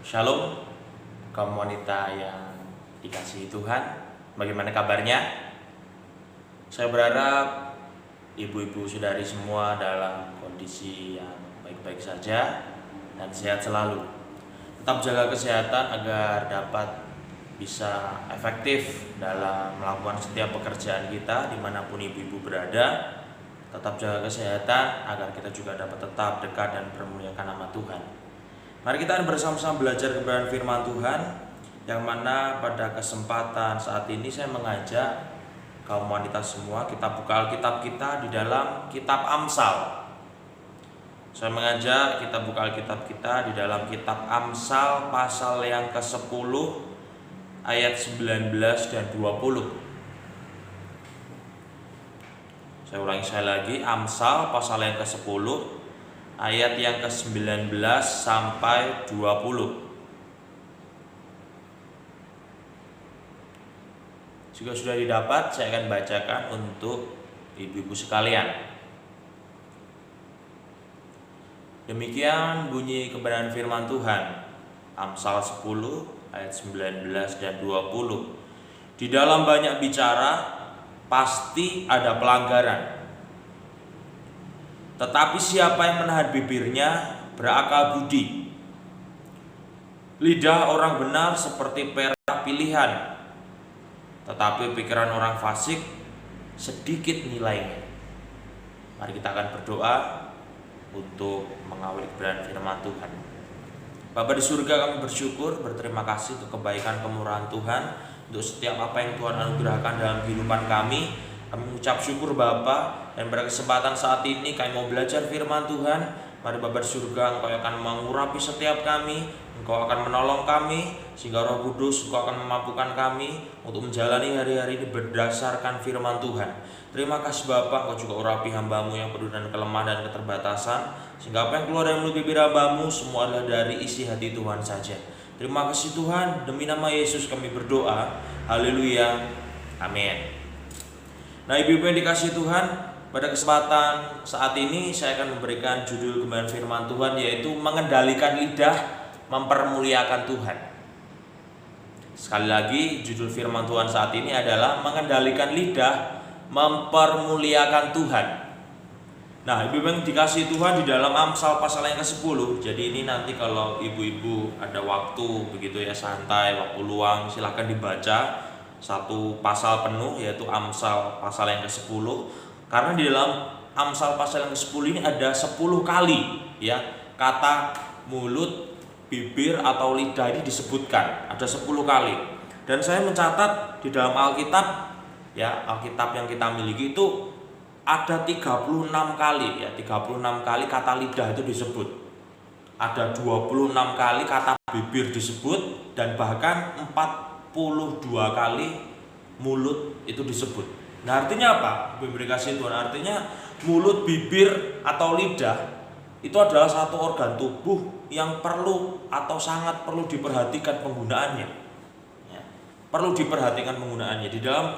Shalom, kaum wanita yang dikasihi Tuhan. Bagaimana kabarnya? Saya berharap ibu-ibu saudari semua dalam kondisi yang baik-baik saja dan sehat selalu. Tetap jaga kesehatan agar dapat bisa efektif dalam melakukan setiap pekerjaan kita dimanapun ibu-ibu berada. Tetap jaga kesehatan agar kita juga dapat tetap dekat dan bermuliakan nama Tuhan. Mari kita bersama-sama belajar kebenaran firman Tuhan, yang mana pada kesempatan saat ini saya mengajak kaum wanita semua kita buka Alkitab kita di dalam kitab Amsal. Saya mengajak kita buka Alkitab kita di dalam kitab Amsal pasal yang ke-10 ayat 19 dan 20. Saya ulangi sekali lagi, Amsal pasal yang ke-10 ayat yang ke-19 sampai 20. Jika sudah didapat, saya akan bacakan untuk ibu-ibu sekalian. Demikian bunyi kebenaran firman Tuhan. Amsal 10 ayat 19 dan 20. Di dalam banyak bicara pasti ada pelanggaran. Tetapi siapa yang menahan bibirnya berakal budi. Lidah orang benar seperti perak pilihan, tetapi pikiran orang fasik sedikit nilainya. Mari kita akan berdoa untuk mengawali kebenaran firman Tuhan. Bapa di surga, kami bersyukur, berterima kasih untuk kebaikan kemurahan Tuhan, untuk setiap apa yang Tuhan anugerahkan dalam kehidupan kami. Kami mengucap syukur Bapa, dan pada kesempatan saat ini kami mau belajar firman Tuhan. Mari Bapa di surga, Engkau akan mengurapi setiap kami, Engkau akan menolong kami, sehingga Roh Kudus Engkau akan memampukan kami untuk menjalani hari-hari ini berdasarkan firman Tuhan. Terima kasih Bapa, Engkau juga urapi hamba-Mu yang penuh dengan kelemahan dan keterbatasan, sehingga apa yang keluar dari mulut bibir hamba-Mu semua adalah dari isi hati Tuhan saja. Terima kasih Tuhan, demi nama Yesus kami berdoa. Haleluya, amin. Nah, ibu-ibu yang dikasihi Tuhan, pada kesempatan saat ini saya akan memberikan judul kebenaran firman Tuhan, yaitu mengendalikan lidah, mempermuliakan Tuhan. Sekali lagi, judul firman Tuhan saat ini adalah mengendalikan lidah, mempermuliakan Tuhan. Nah, ibu-ibu yang dikasihi Tuhan, di dalam Amsal pasal yang ke-10. Jadi ini nanti kalau ibu-ibu ada waktu begitu ya, santai, waktu luang, silahkan dibaca satu pasal penuh, yaitu Amsal pasal yang ke-10. Karena di dalam Amsal pasal yang ke-10 ini ada 10 kali ya kata mulut, bibir atau lidah ini disebutkan. Ada 10 kali. Dan saya mencatat di dalam Alkitab ya, Alkitab yang kita miliki itu ada 36 kali ya, 36 kali kata lidah itu disebut. Ada 26 kali kata bibir disebut, dan bahkan 42 kali mulut itu disebut. Nah, artinya apa? Beri kasih Tuhan, artinya mulut, bibir atau lidah itu adalah satu organ tubuh yang perlu atau sangat perlu diperhatikan penggunaannya ya, perlu diperhatikan penggunaannya. Di dalam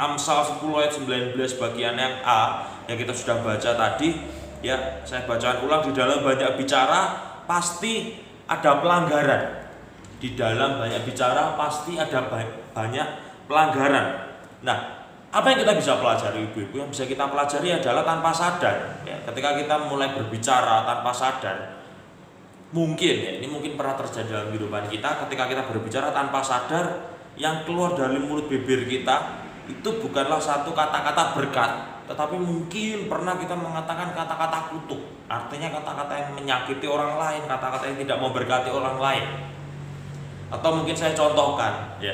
Amsal 10 ayat 19 bagian yang A yang kita sudah baca tadi ya, saya bacakan ulang. Di dalam banyak bicara pasti ada pelanggaran. Di dalam banyak bicara pasti ada banyak pelanggaran. Nah, apa yang kita bisa pelajari ibu-ibu? Yang bisa kita pelajari adalah tanpa sadar ya, ketika kita mulai berbicara tanpa sadar, mungkin ya, ini mungkin pernah terjadi dalam kehidupan kita. Ketika kita berbicara tanpa sadar, yang keluar dari mulut bibir kita itu bukanlah satu kata-kata berkat, tetapi mungkin pernah kita mengatakan kata-kata kutuk. Artinya kata-kata yang menyakiti orang lain, kata-kata yang tidak memberkati orang lain. Atau mungkin saya contohkan ya,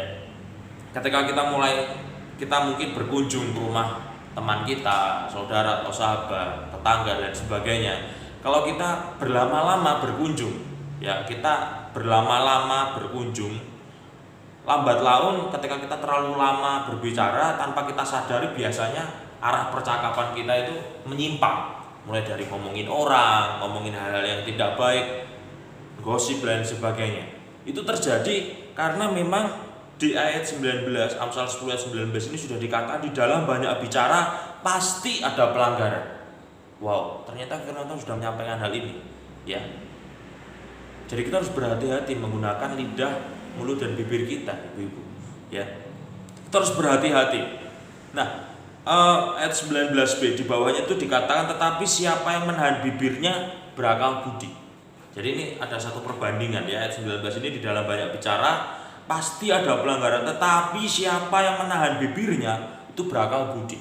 ketika kita mungkin berkunjung ke rumah teman kita, saudara atau sahabat, tetangga dan sebagainya. Kalau kita berlama-lama berkunjung ya, kita berlama-lama berkunjung, lambat laun ketika kita terlalu lama berbicara tanpa kita sadari, biasanya arah percakapan kita itu menyimpang, mulai dari ngomongin orang, ngomongin hal-hal yang tidak baik, gosip dan sebagainya. Itu terjadi karena memang di ayat 19, Amsal 10 ayat 19 ini sudah dikatakan di dalam banyak bicara pasti ada pelanggaran. Wow, ternyata firman Tuhan sudah menyampaikan hal ini ya. Jadi kita harus berhati-hati menggunakan lidah, mulut dan bibir kita, Ibu-ibu. Ya. Kita harus berhati-hati. Nah, ayat 19b di bawahnya itu dikatakan tetapi siapa yang menahan bibirnya berakal budi. Jadi ini ada satu perbandingan ya, ayat 19 ini di dalam banyak bicara pasti ada pelanggaran, tetapi siapa yang menahan bibirnya itu berakal budi.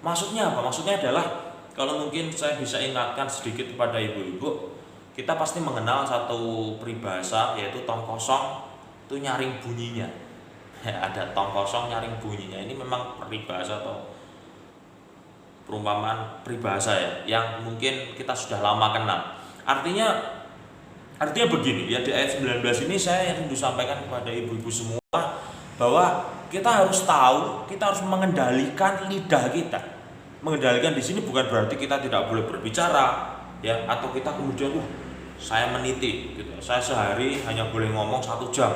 Maksudnya apa? Maksudnya adalah kalau mungkin saya bisa ingatkan sedikit kepada ibu-ibu, kita pasti mengenal satu peribahasa yaitu tong kosong itu nyaring bunyinya. Ada tong kosong nyaring bunyinya. Ini memang peribahasa atau perumpamaan peribahasa ya, yang mungkin kita sudah lama kenal. Artinya begini ya, di ayat 19 ini saya yang rindu sampaikan kepada ibu-ibu semua bahwa kita harus tahu, kita harus mengendalikan lidah kita. Mengendalikan di sini bukan berarti kita tidak boleh berbicara ya, atau kita kemudian saya meniti gitu. Saya sehari hanya boleh ngomong 1 jam.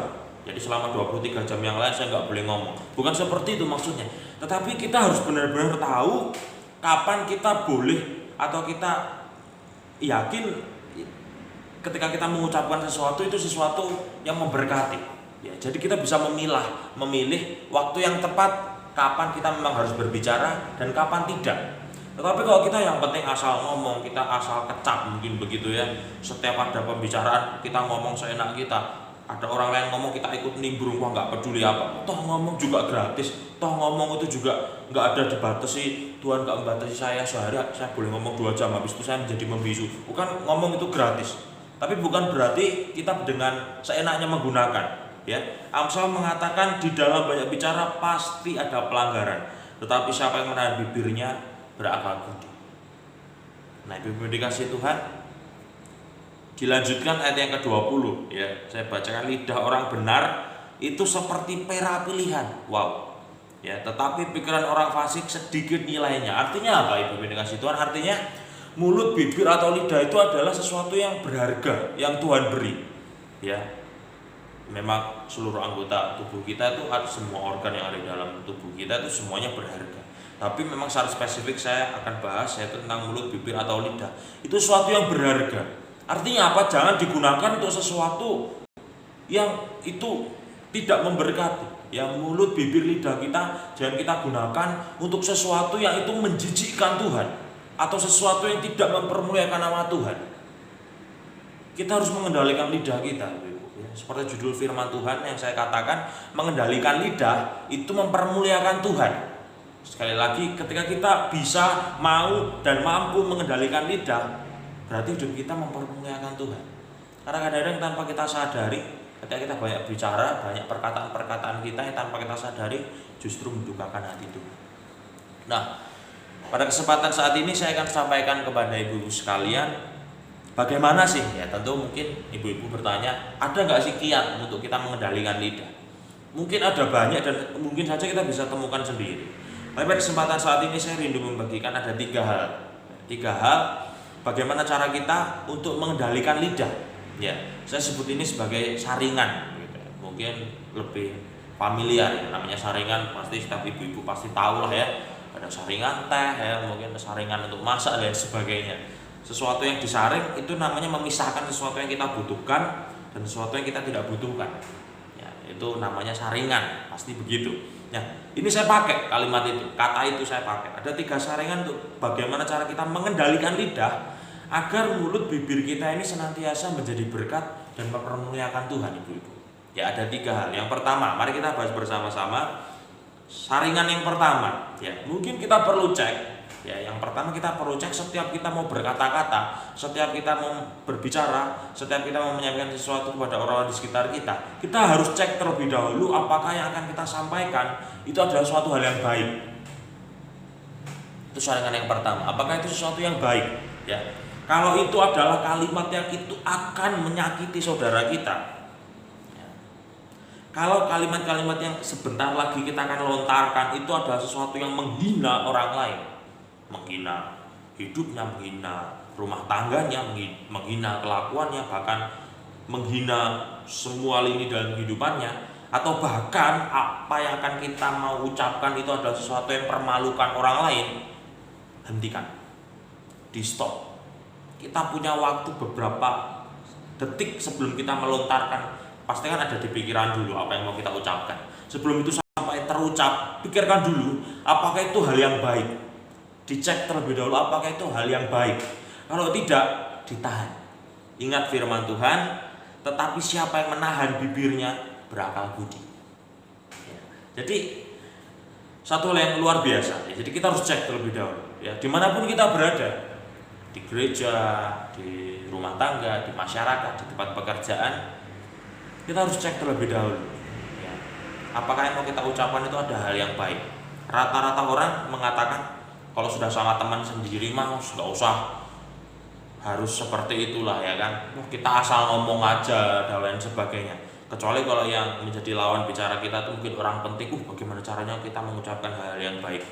Jadi selama 23 jam yang lain saya nggak boleh ngomong. Bukan seperti itu maksudnya. Tetapi kita harus benar-benar tahu kapan kita boleh atau kita yakin ketika kita mengucapkan sesuatu itu sesuatu yang memberkati. Ya, jadi kita bisa memilih waktu yang tepat kapan kita memang harus berbicara dan kapan tidak. Tetapi kalau kita yang penting asal ngomong, kita asal kecap mungkin begitu ya. Setiap ada pembicaraan kita ngomong seenak kita. Ada orang lain ngomong kita ikut nimbrung, wah nggak peduli apa. Toh ngomong juga gratis. Toh ngomong itu juga nggak ada dibatasi. Tuhan nggak membatasi saya sehari saya boleh ngomong 2 jam, habis itu saya menjadi membisu. Bukan, ngomong itu gratis. Tapi bukan berarti kita dengan seenaknya menggunakan. Ya, Amsal mengatakan di dalam banyak bicara pasti ada pelanggaran. Tetapi siapa yang menahan bibirnya berakal budi. Nah, ibu-ibu dikasih Tuhan, dilanjutkan ayat yang ke-20 ya. Saya bacakan, lidah orang benar itu seperti perak pilihan. Wow. Ya, tetapi pikiran orang fasik sedikit nilainya. Artinya apa ibu-ibu dikasih Tuhan? Artinya mulut, bibir atau lidah itu adalah sesuatu yang berharga yang Tuhan beri. Ya. Memang seluruh anggota tubuh kita itu, semua organ yang ada di dalam tubuh kita itu semuanya berharga. Tapi memang secara spesifik saya akan bahas yaitu tentang mulut, bibir atau lidah. Itu sesuatu yang berharga. Artinya apa? Jangan digunakan untuk sesuatu yang itu tidak memberkati. Ya, mulut, bibir, lidah kita jangan kita gunakan untuk sesuatu yang itu menjijikkan Tuhan atau sesuatu yang tidak mempermuliakan nama Tuhan. Kita harus mengendalikan lidah kita. Seperti judul firman Tuhan yang saya katakan, mengendalikan lidah itu mempermuliakan Tuhan. Sekali lagi, ketika kita bisa, mau, dan mampu mengendalikan lidah, berarti hidup kita mempermuliakan Tuhan. Karena kadang-kadang tanpa kita sadari, ketika kita banyak bicara, banyak perkataan-perkataan kita yang tanpa kita sadari justru mendukakan hati Tuhan. Nah, pada kesempatan saat ini saya akan sampaikan kepada ibu-ibu sekalian, bagaimana sih? Ya, tentu mungkin ibu-ibu bertanya, ada nggak sih kiat untuk kita mengendalikan lidah? Mungkin ada banyak dan mungkin saja kita bisa temukan sendiri. Tapi pada kesempatan saat ini saya rindu membagikan ada 3 hal. 3 hal bagaimana cara kita untuk mengendalikan lidah. Ya, saya sebut ini sebagai saringan. Mungkin lebih familiar, namanya saringan pasti setiap ibu-ibu pasti tahu lah ya. Ada saringan teh ya, mungkin saringan untuk masak dan sebagainya. Sesuatu yang disaring itu namanya memisahkan sesuatu yang kita butuhkan dan sesuatu yang kita tidak butuhkan. Ya, itu namanya saringan, pasti begitu. Ya, ini saya pakai kalimat itu, kata itu saya pakai. Ada 3 saringan untuk bagaimana cara kita mengendalikan lidah agar mulut bibir kita ini senantiasa menjadi berkat dan mempermuliakan Tuhan, ibu-ibu. Ya, ada 3 hal. Yang pertama, mari kita bahas bersama-sama. Saringan yang pertama, ya, mungkin kita perlu cek. Ya, yang pertama kita perlu cek setiap kita mau berkata-kata, setiap kita mau berbicara, setiap kita mau menyampaikan sesuatu kepada orang-orang di sekitar kita, kita harus cek terlebih dahulu apakah yang akan kita sampaikan itu adalah suatu hal yang baik. Itu saringan yang pertama. Apakah itu sesuatu yang baik? Ya. Kalau itu adalah kalimat yang itu akan menyakiti saudara kita. Ya. Kalau kalimat-kalimat yang sebentar lagi kita akan lontarkan itu adalah sesuatu yang menghina orang lain, menghina hidupnya, menghina rumah tangganya, menghina kelakuannya, bahkan menghina semua lini dalam kehidupannya, atau bahkan apa yang akan kita mau ucapkan itu adalah sesuatu yang permalukan orang lain, hentikan, di stop. Kita punya waktu beberapa detik sebelum kita melontarkan, pasti kan ada di pikiran dulu apa yang mau kita ucapkan. Sebelum itu sampai terucap, pikirkan dulu apakah itu hal yang baik. Dicek terlebih dahulu apakah itu hal yang baik. Kalau tidak, ditahan. Ingat firman Tuhan, tetapi siapa yang menahan bibirnya berakal budi. Ya. Jadi satu hal yang luar biasa. Jadi kita harus cek terlebih dahulu. Ya, dimanapun kita berada, di gereja, di rumah tangga, di masyarakat, di tempat pekerjaan, kita harus cek terlebih dahulu. Ya. Apakah yang mau kita ucapkan itu ada hal yang baik? Rata-rata orang mengatakan kalau sudah sama teman sendiri mah nggak usah harus seperti itulah ya kan. Kita asal ngomong aja dan lain sebagainya. Kecuali kalau yang menjadi lawan bicara kita itu mungkin orang penting, bagaimana caranya kita mengucapkan hal yang baik.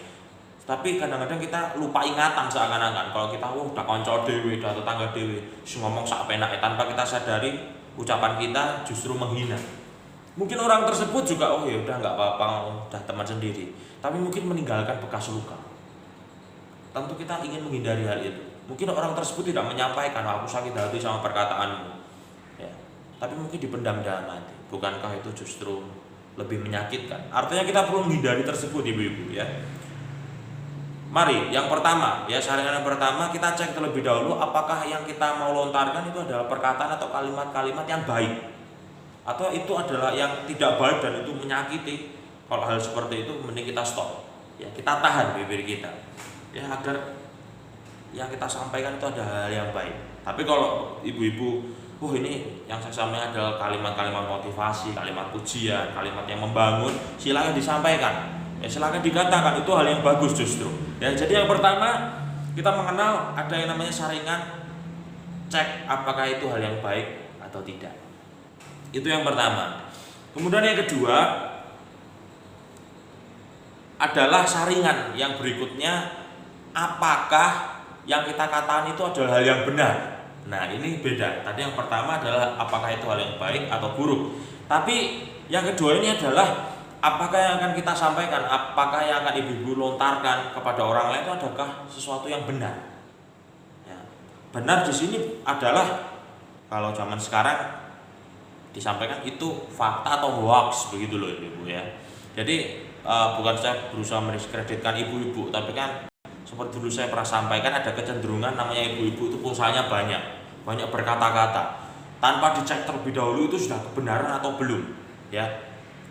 Tapi kadang-kadang kita lupa ingatan seakan-akan kalau kita udah konco dewe, udah tetangga dewe, ngomong sak penake tanpa kita sadari ucapan kita justru menghina. Mungkin orang tersebut juga ya udah nggak apa-apa, udah teman sendiri, tapi mungkin meninggalkan bekas luka. Tentu kita ingin menghindari hal itu. Mungkin orang tersebut tidak menyampaikan, aku sakit hati sama perkataanmu, ya. Tapi mungkin dipendam dalam hati. Bukankah itu justru lebih menyakitkan? Artinya kita perlu menghindari tersebut, ibu-ibu ya. Mari, yang pertama, ya saringan yang pertama kita cek terlebih dahulu apakah yang kita mau lontarkan itu adalah perkataan atau kalimat-kalimat yang baik, atau itu adalah yang tidak baik dan itu menyakiti. Kalau hal seperti itu mending kita stop. Ya, kita tahan bibir kita. Ya, agar yang kita sampaikan itu ada hal yang baik. Tapi kalau ibu-ibu, ini yang saya sampaikan adalah kalimat-kalimat motivasi, kalimat pujian, kalimat yang membangun, silakan disampaikan. Ya, silakan dikatakan, itu hal yang bagus justru. Ya, jadi yang pertama kita mengenal ada yang namanya saringan, cek apakah itu hal yang baik atau tidak. Itu yang pertama. Kemudian yang kedua adalah saringan yang berikutnya, apakah yang kita katakan itu adalah hal yang benar. Nah, ini beda. Tadi yang pertama adalah apakah itu hal yang baik atau buruk. Tapi yang kedua ini adalah apakah yang akan kita sampaikan, apakah yang akan ibu-ibu lontarkan kepada orang lain itu adakah sesuatu yang benar. Ya. Benar di sini adalah kalau zaman sekarang disampaikan itu fakta atau hoax begitu loh ibu-ibu ya. Jadi bukan saya berusaha mendiskreditkan ibu-ibu, tapi kan seperti dulu saya pernah sampaikan ada kecenderungan namanya ibu-ibu itu pulsanya banyak berkata-kata tanpa dicek terlebih dahulu itu sudah kebenaran atau belum ya.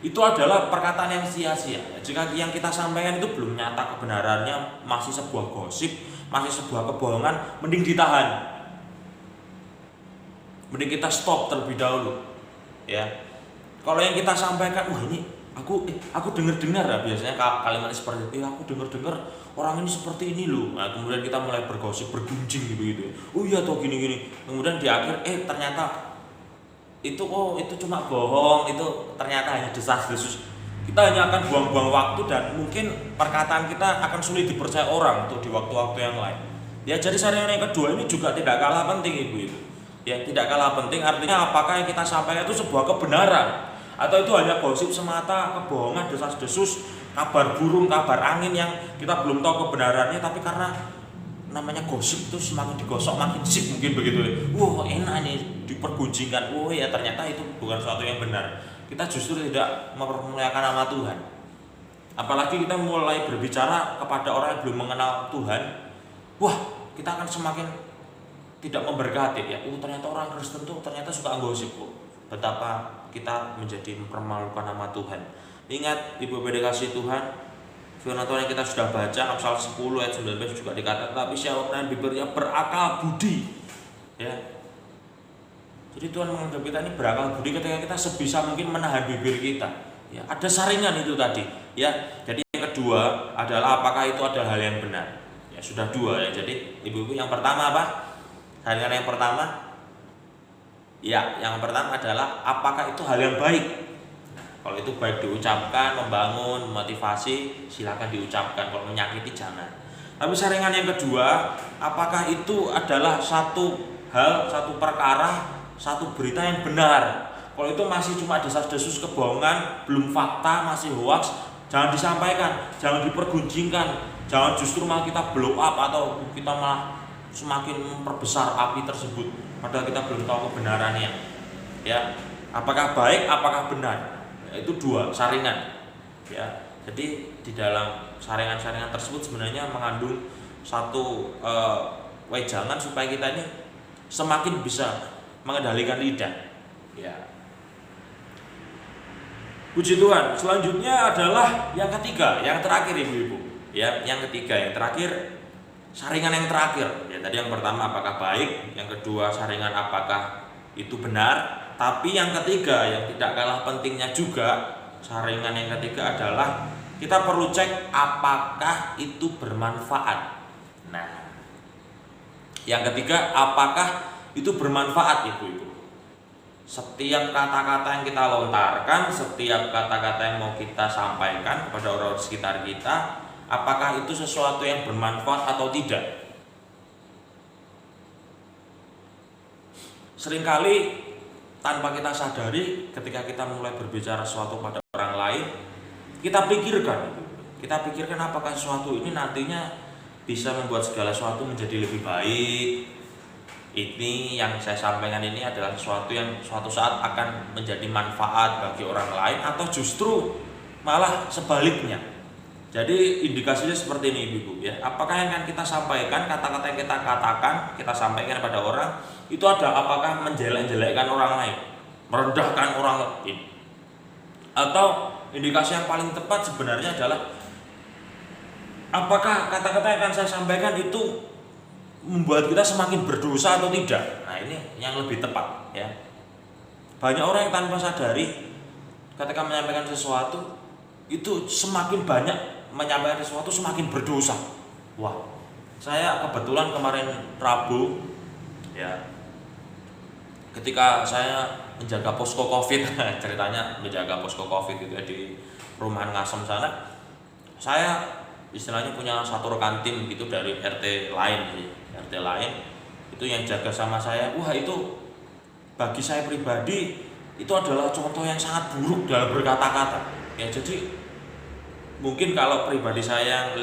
Itu adalah perkataan yang sia-sia. Jika yang kita sampaikan itu belum nyata kebenarannya, masih sebuah gosip, masih sebuah kebohongan, mending ditahan, mending kita stop terlebih dahulu ya. Kalau yang kita sampaikan, ini aku dengar ya, biasanya kalimat seperti itu, aku dengar orang ini seperti ini loh. Nah, kemudian kita mulai bergosip, bergunjing gitu. Oh iya toh gini. Kemudian di akhir ternyata itu cuma bohong, itu ternyata hanya desas-desus. Kita hanya akan buang-buang waktu dan mungkin perkataan kita akan sulit dipercaya orang untuk di waktu-waktu yang lain. Ya, jadi saringan yang kedua ini juga tidak kalah penting ibu-ibu. Ya, tidak kalah penting artinya apakah yang kita sampaikan itu sebuah kebenaran atau itu hanya gosip semata, kebohongan, desas-desus, kabar burung, kabar angin yang kita belum tahu kebenarannya, tapi karena namanya gosip itu semakin digosok makin sip mungkin begitu. Enak nih dipergunjingkan. Ya ternyata itu bukan sesuatu yang benar. Kita justru tidak mempermuliakan nama Tuhan. Apalagi kita mulai berbicara kepada orang yang belum mengenal Tuhan, kita akan semakin tidak memberkati ya. Ternyata orang Kristen tuh ternyata suka gosip. Betapa kita menjadi mempermalukan nama Tuhan. Ingat ibu dikasih Tuhan, firman Tuhan yang kita sudah baca Amsal 10 ayat 19 juga dikatakan, tapi siapa menahan bibirnya berakal budi ya. Jadi Tuhan menganggap kita ini berakal budi ketika kita sebisa mungkin menahan bibir kita ya. Ada saringan itu tadi ya. Jadi yang kedua adalah apakah itu adalah hal yang benar ya. Sudah dua ya. Jadi ibu-ibu yang pertama apa? Saringan yang pertama ya, yang pertama adalah apakah itu hal yang baik. Kalau itu baik diucapkan, membangun, memotivasi, silakan diucapkan. Kalau menyakiti jangan. Tapi saringan yang kedua, apakah itu adalah satu hal, satu perkara, satu berita yang benar. Kalau itu masih cuma desas-desus, kebohongan, belum fakta, masih hoax, jangan disampaikan, jangan dipergunjingkan, jangan justru malah kita blow up atau kita malah semakin memperbesar api tersebut. padahal kita belum tahu kebenarannya. Ya, apakah baik, apakah benar? Itu dua saringan. Ya, jadi di dalam saringan-saringan tersebut sebenarnya mengandung satu wejangan supaya kita ini semakin bisa mengendalikan lidah. Ya. Puji Tuhan. Selanjutnya adalah yang ketiga, yang terakhir ibu-ibu. Ya, yang ketiga, yang terakhir, saringan yang terakhir. Ya, tadi yang pertama apakah baik, yang kedua saringan apakah itu benar, tapi yang ketiga yang tidak kalah pentingnya juga, saringan yang ketiga adalah kita perlu cek apakah itu bermanfaat. Nah, yang ketiga, apakah itu bermanfaat ibu-ibu. Setiap kata-kata yang kita lontarkan, setiap kata-kata yang mau kita sampaikan kepada orang sekitar kita, apakah itu sesuatu yang bermanfaat atau tidak. Seringkali tanpa kita sadari, ketika kita mulai berbicara sesuatu pada orang lain, kita pikirkan apakah sesuatu ini nantinya bisa membuat segala sesuatu menjadi lebih baik. Ini yang saya sampaikan ini adalah sesuatu yang suatu saat akan menjadi manfaat bagi orang lain, atau justru malah sebaliknya. Jadi indikasinya seperti ini ibu-ibu ya. Apakah yang akan kita sampaikan, kata-kata yang kita katakan, kita sampaikan pada orang itu apakah menjelek-jelekkan orang lain, merendahkan orang lain, atau indikasi yang paling tepat sebenarnya adalah apakah kata-kata yang akan saya sampaikan itu membuat kita semakin berdosa atau tidak. Nah, ini yang lebih tepat ya. Banyak orang yang tanpa sadari ketika menyampaikan sesuatu itu semakin banyak menyampaikan sesuatu semakin berdosa. Wah, saya kebetulan kemarin Rabu ya, ketika saya menjaga posko Covid, ceritanya menjaga posko Covid itu di Perumahan Ngasem sana, saya istilahnya punya satu rekan tim gitu dari RT lain sih. RT lain itu yang jaga sama saya. Wah, itu bagi saya pribadi itu adalah contoh yang sangat buruk dalam berkata-kata ya. Jadi mungkin kalau pribadi saya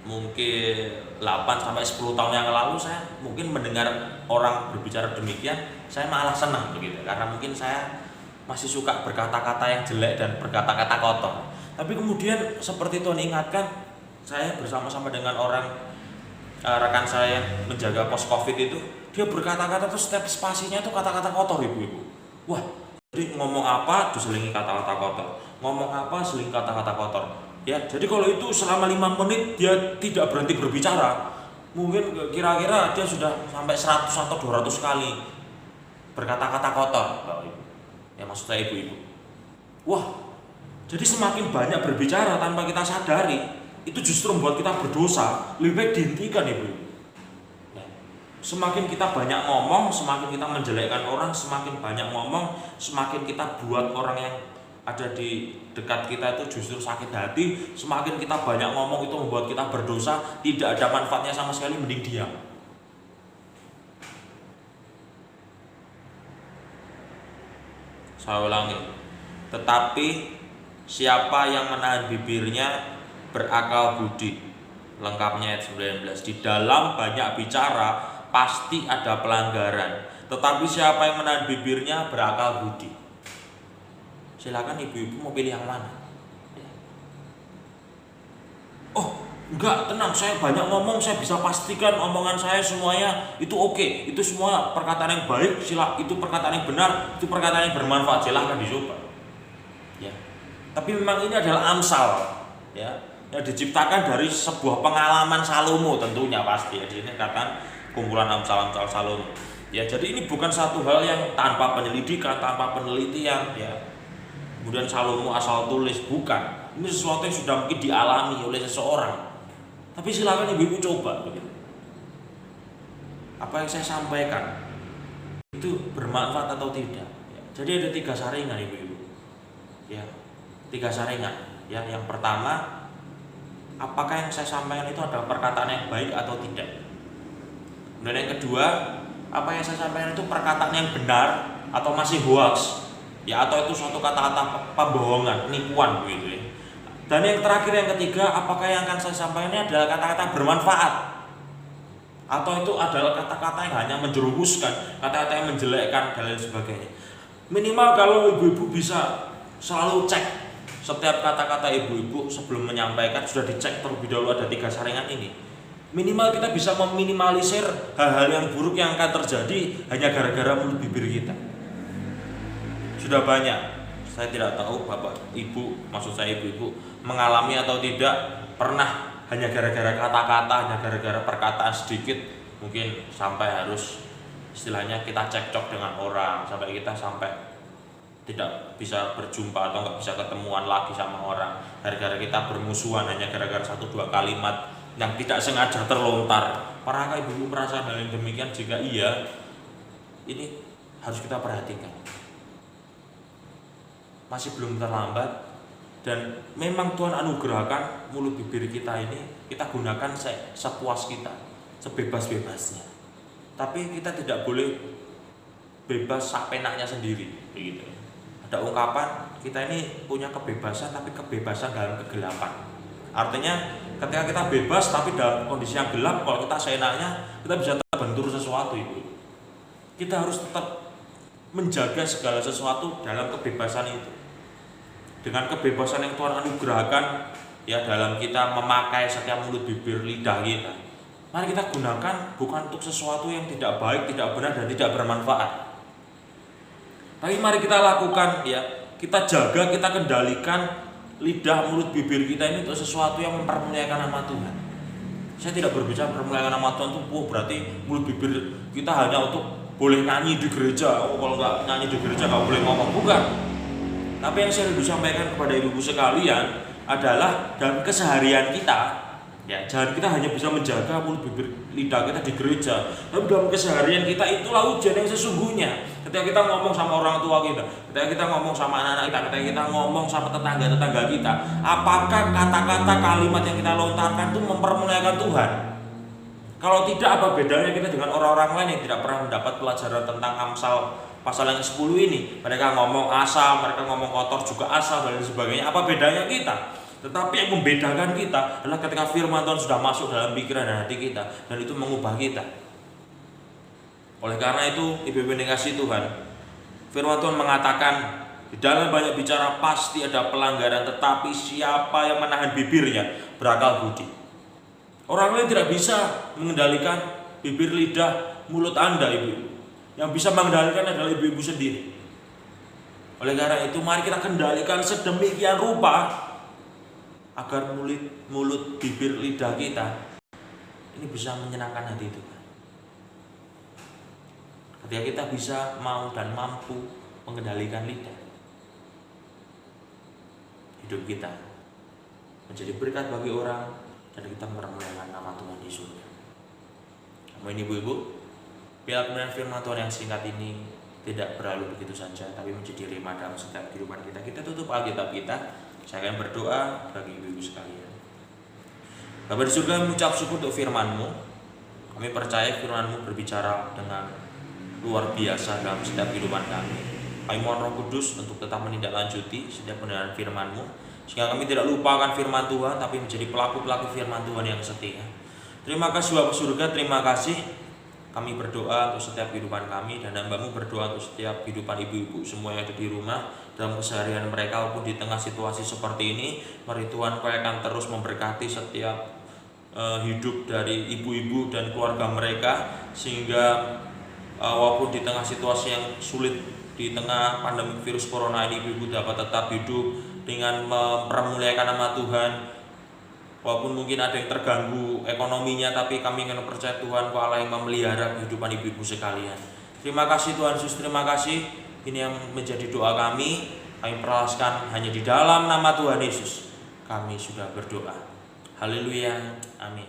mungkin 8 sampai 10 tahun yang lalu, saya mungkin mendengar orang berbicara demikian saya malah senang begitu, karena mungkin saya masih suka berkata-kata yang jelek dan berkata-kata kotor. Tapi kemudian seperti Tuhan ingatkan, saya bersama-sama dengan rekan saya yang menjaga pos Covid itu, dia berkata-kata tuh setiap spasinya itu kata-kata kotor ibu-ibu. Wah, jadi ngomong apa diselingi kata-kata kotor, ngomong apa selingi kata-kata kotor. Ya, jadi kalau itu selama 5 menit dia tidak berhenti berbicara, mungkin kira-kira dia sudah sampai 100 atau 200 kali berkata-kata kotor, Bapak Ibu. Ya, maksud saya ibu-ibu. Wah, jadi semakin banyak berbicara tanpa kita sadari, itu justru membuat kita berdosa. Lebih baik dihentikan ibu-ibu. Ya. Semakin kita banyak ngomong, semakin kita menjelekkan orang, semakin banyak ngomong, semakin kita buat orang yang ada di dekat kita itu justru sakit hati. Semakin kita banyak ngomong itu membuat kita berdosa, tidak ada manfaatnya sama sekali, mending diam. Saya ulangi. Tetapi siapa yang menahan bibirnya berakal budi. Lengkapnya ayat 19. Di dalam banyak bicara pasti ada pelanggaran, tetapi siapa yang menahan bibirnya berakal budi. Silakan ibu-ibu mau pilih yang mana? Oh, enggak, tenang, saya banyak ngomong, saya bisa pastikan omongan saya semuanya itu oke. Itu semua perkataan yang baik, itu perkataan yang benar, itu perkataan yang bermanfaat, silakan dicoba. Ya. Tapi memang ini adalah amsal, ya, yang diciptakan dari sebuah pengalaman Salomo tentunya pasti. Ya, di sini katakan kumpulan amsal-amsal Salomo. Ya, jadi ini bukan satu hal yang tanpa penyelidikan, tanpa penelitian, ya. Kemudian Salomo asal tulis, bukan. Ini sesuatu yang sudah mungkin dialami oleh seseorang. Tapi silakan ibu-ibu coba begitu. Apa yang saya sampaikan itu bermanfaat atau tidak? Ya. Jadi ada 3 saringan ibu-ibu. Ya, 3 saringan. Ya, yang pertama, apakah yang saya sampaikan itu adalah perkataan yang baik atau tidak? Dan yang kedua, apa yang saya sampaikan itu perkataan yang benar atau masih hoax? Ya, atau itu suatu kata-kata pembohongan, penipuan begitu ya. Dan yang terakhir, yang ketiga, apakah yang akan saya sampaikan ini adalah kata-kata bermanfaat atau itu adalah kata-kata yang hanya menjerumuskan, kata-kata yang menjelekkan dan lain sebagainya. Minimal kalau ibu-ibu bisa selalu cek setiap kata-kata ibu-ibu sebelum menyampaikan, sudah dicek terlebih dahulu ada 3 saringan ini. Minimal kita bisa meminimalisir hal-hal yang buruk yang akan terjadi hanya gara-gara mulut bibir kita. Sudah banyak, saya tidak tahu bapak ibu, maksud saya ibu-ibu mengalami atau tidak, pernah hanya gara-gara kata-kata, hanya gara-gara perkataan sedikit mungkin sampai harus istilahnya kita cekcok dengan orang, sampai kita tidak bisa berjumpa atau nggak bisa ketemuan lagi sama orang gara-gara kita bermusuhan hanya gara-gara 1-2 kalimat yang tidak sengaja terlontar. Pernahkah ibu merasa hal yang demikian? Jika iya, ini harus kita perhatikan. Masih belum terlambat, dan memang Tuhan anugerahkan mulut bibir kita ini kita gunakan sepuas kita, sebebas-bebasnya. Tapi kita tidak boleh bebas sak penaknya sendiri, begitu. Ada ungkapan kita ini punya kebebasan, tapi kebebasan dalam kegelapan. Artinya ketika kita bebas tapi dalam kondisi yang gelap, kalau kita seenaknya kita bisa terbentur sesuatu itu. Kita harus tetap menjaga segala sesuatu dalam kebebasan itu. Dengan kebebasan yang Tuhan anugerahkan ya dalam kita memakai setiap mulut bibir lidah kita. Mari kita gunakan bukan untuk sesuatu yang tidak baik, tidak benar dan tidak bermanfaat. Tapi mari kita lakukan ya, kita jaga, kita kendalikan lidah, mulut, bibir kita ini untuk sesuatu yang mempermuliakan nama Tuhan. Saya tidak berbicara mempermuliakan nama Tuhan itu berarti mulut bibir kita hanya untuk boleh nyanyi di gereja. Kalau nggak nyanyi di gereja nggak boleh ngomong, bukan. Tapi yang saya ingin sampaikan kepada ibu-ibu sekalian adalah dalam keseharian kita, ya jangan kita hanya bisa menjaga mulut bibir lidah kita di gereja, tapi dalam keseharian kita itulah ujian yang sesungguhnya. Ketika kita ngomong sama orang tua kita, ketika kita ngomong sama anak-anak kita, ketika kita ngomong sama tetangga-tetangga kita, apakah kata-kata kalimat yang kita lontarkan itu mempermuliakan Tuhan? Kalau tidak, apa bedanya kita dengan orang-orang lain yang tidak pernah mendapat pelajaran tentang Amsal pasal yang 10 ini? Mereka ngomong asal, mereka ngomong kotor juga asal dan sebagainya. Apa bedanya kita? Tetapi yang membedakan kita adalah ketika firman Tuhan sudah masuk dalam pikiran dan hati kita, dan itu mengubah kita. Oleh karena itu, ibu-ibu yang dikasihi Tuhan, firman Tuhan mengatakan di dalam banyak bicara pasti ada pelanggaran, tetapi siapa yang menahan bibirnya berakal budi. Orang lain tidak bisa mengendalikan bibir, lidah, mulut Anda, ibu. Yang bisa mengendalikan adalah ibu-ibu sendiri. Oleh karena itu, mari kita kendalikan sedemikian rupa agar mulut, bibir, lidah kita ini bisa menyenangkan hati Tuhan. Ketika kita bisa mau dan mampu mengendalikan lidah, hidup kita menjadi berkat bagi orang dan kita mempermuliakan nama Tuhan di surga. Amin ibu-ibu. Biar kemudian firman Tuhan yang singkat ini tidak berlalu begitu saja, tapi menjadi rema dalam setiap kehidupan kita. Kita tutup Alkitab kita. Saya akan berdoa bagi ibu-ibu sekalian. Bapa di surga, mengucap syukur untuk firman-Mu. Kami percaya firman-Mu berbicara dengan luar biasa dalam setiap kehidupan kami. Kami mohon Roh Kudus untuk tetap menindaklanjuti setiap pendengaran firman-Mu, sehingga kami tidak lupakan firman Tuhan, tapi menjadi pelaku-pelaku firman Tuhan yang setia. Terima kasih Bapa surga, terima kasih. Kami berdoa untuk setiap kehidupan kami, dan hamba-Mu berdoa untuk setiap kehidupan ibu-ibu semua yang ada di rumah dalam keseharian mereka, walaupun di tengah situasi seperti ini. Mari Tuhan Kau akan terus memberkati setiap hidup dari ibu-ibu dan keluarga mereka, sehingga walaupun di tengah situasi yang sulit, di tengah pandemi virus corona ini, ibu-ibu dapat tetap hidup dengan mempermuliakan nama Tuhan. Walaupun mungkin ada yang terganggu ekonominya, tapi kami ingin percaya Tuhan Kau Allah yang memelihara kehidupan ibu-ibu sekalian. Terima kasih Tuhan Yesus, terima kasih. Ini yang menjadi doa kami. Kami peraskan hanya di dalam nama Tuhan Yesus kami sudah berdoa. Haleluya, amin.